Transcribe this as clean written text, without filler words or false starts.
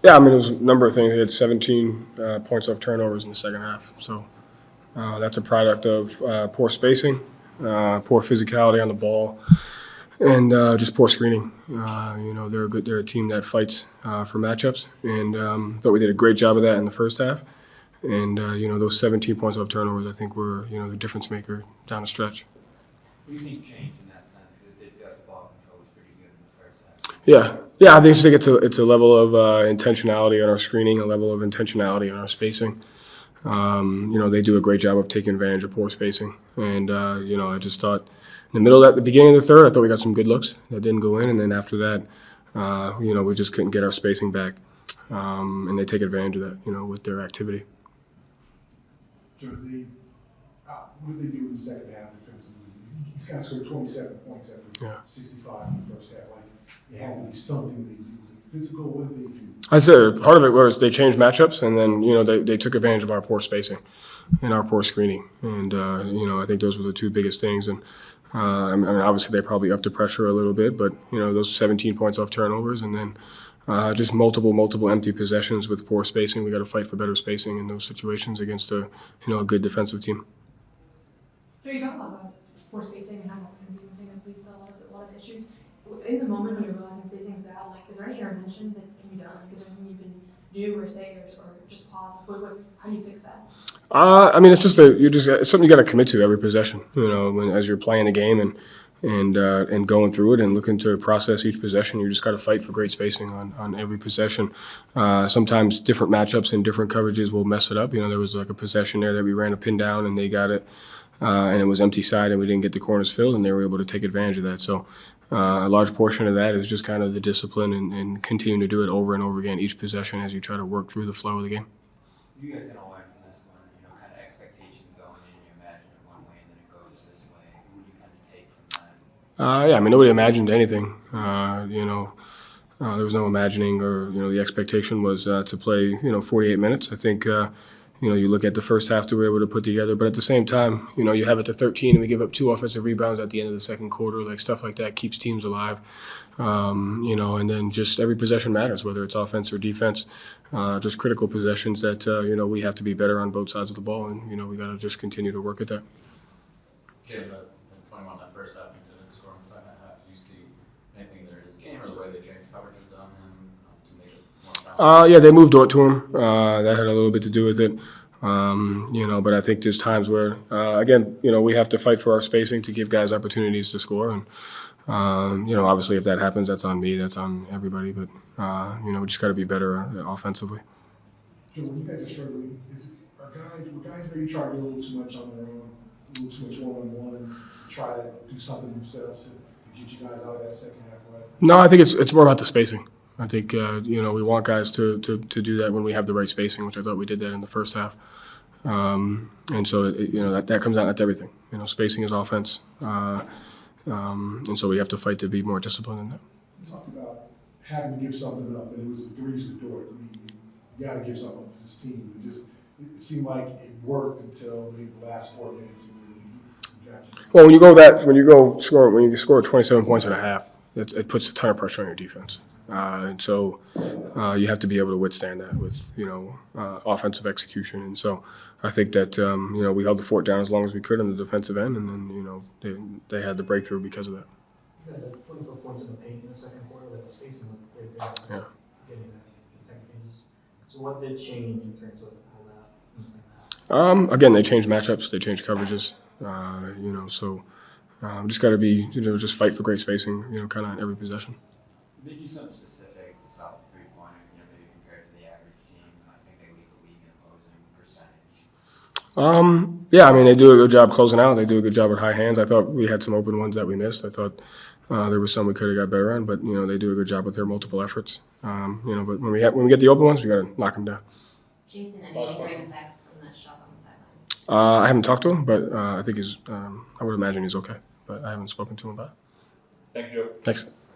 Yeah, I mean, it was a number of things. He had 17 points off turnovers in the second half. So that's a product of poor spacing, poor physicality on the ball, and just poor screening. They're a team that fights for matchups, and thought we did a great job of that in the first half. And those 17 points off turnovers, I think, were the difference maker down the stretch. What do you think changed in that sense? Because it did feel like the ball control was pretty good in the first half. Yeah. I think it's a level of intentionality on our screening, a level of intentionality on our spacing. They do a great job of taking advantage of poor spacing, and I just thought in the middle, at the beginning of the third, I thought we got some good looks that didn't go in, and then after that, we just couldn't get our spacing back, and they take advantage of that, with their activity. Joe, what did they do in the second half defensively? He's kind of scored 27 points after 65 in the first half. Like, it had to be something they did. Was it physical? What did they do? I said part of it was they changed matchups, and then they took advantage of our poor spacing and our poor screening, and I think those were the two biggest things. And I mean, obviously they probably upped the pressure a little bit, but those 17 points off turnovers, and then just multiple empty possessions with poor spacing. We got to fight for better spacing in those situations against a good defensive team. Joe, you talk a lot about poor spacing and how that's going to be one thing that leads to a lot of issues. In the moment when you're realizing spacing is bad, like, is there any intervention that can be done? Like, is there anything you can do or say or just pause? How do you fix that? I mean, it's just it's something you got to commit to every possession. As you're playing the game and going through it and looking to process each possession, you just got to fight for great spacing on every possession. Sometimes different matchups and different coverages will mess it up. There was like a possession there that we ran a pin down and they got it, and it was empty side and we didn't get the corners filled, and they were able to take advantage of that. So a large portion of that is just kind of the discipline and continuing to do it over and over again each possession as you try to work through the flow of the game. You guys gonna learn from this one, kind of expectations going in. You imagine it one way and then it goes this way. What do you kind of take from that? Yeah, I mean, nobody imagined anything. There was no imagining, or the expectation was to play 48 minutes. I think you look at the first half that we were able to put together, but at the same time, you have it to 13 and we give up 2 offensive rebounds at the end of the second quarter. Like, stuff like that keeps teams alive. And then just every possession matters, whether it's offense or defense. Just critical possessions that we have to be better on both sides of the ball, and we got to just continue to work at that. Jim, at 21 that first half, you didn't score in the second half. Do you see anything there in his game or the way they changed coverages on him to make it more challenging? Yeah, they moved to him. That had a little bit to do with it. But I think there's times where, again, we have to fight for our spacing to give guys opportunities to score. And, obviously if that happens, that's on me, that's on everybody. But, we just got to be better offensively. Joe, when you guys are struggling, were guys maybe trying to do a little too much on their own, a little too much one-on-one, try to do something themselves to get you guys out of that second half, right? No, I think it's more about the spacing. I think, we want guys to do that when we have the right spacing, which I thought we did that in the first half. And so, that comes out, that's everything. Spacing is offense. And so we have to fight to be more disciplined in that. You talked about having to give something up, and it was the threes that do it. You got to give something up to this team. It seemed like it worked until maybe the last 4 minutes. Well, when you score 27 points and a half, it puts a ton of pressure on your defense. And so you have to be able to withstand that with, offensive execution. And so I think that, we held the fort down as long as we could on the defensive end, and then, they had the breakthrough because of that. You guys had 24 points in the paint in the second quarter, like the spacing was great there. Yeah. Getting that things. So what did change in terms of how that in the second half? Again, they changed matchups, they changed coverages, so just got to be, just fight for great spacing, kind of on every possession. Did you do something specific to stop the three-pointer, maybe compared to the average team? I think they lead the league in opposing percentage. Yeah, I mean, they do a good job closing out. They do a good job with high hands. I thought we had some open ones that we missed. I thought there was some we could have got better on, but they do a good job with their multiple efforts. But when we get the open ones, we got to knock them down. Jason, any lingering effects from that shot on the sidelines? I haven't talked to him, but I think I would imagine he's okay. But I haven't spoken to him about it. Thank you, Joe. Thanks.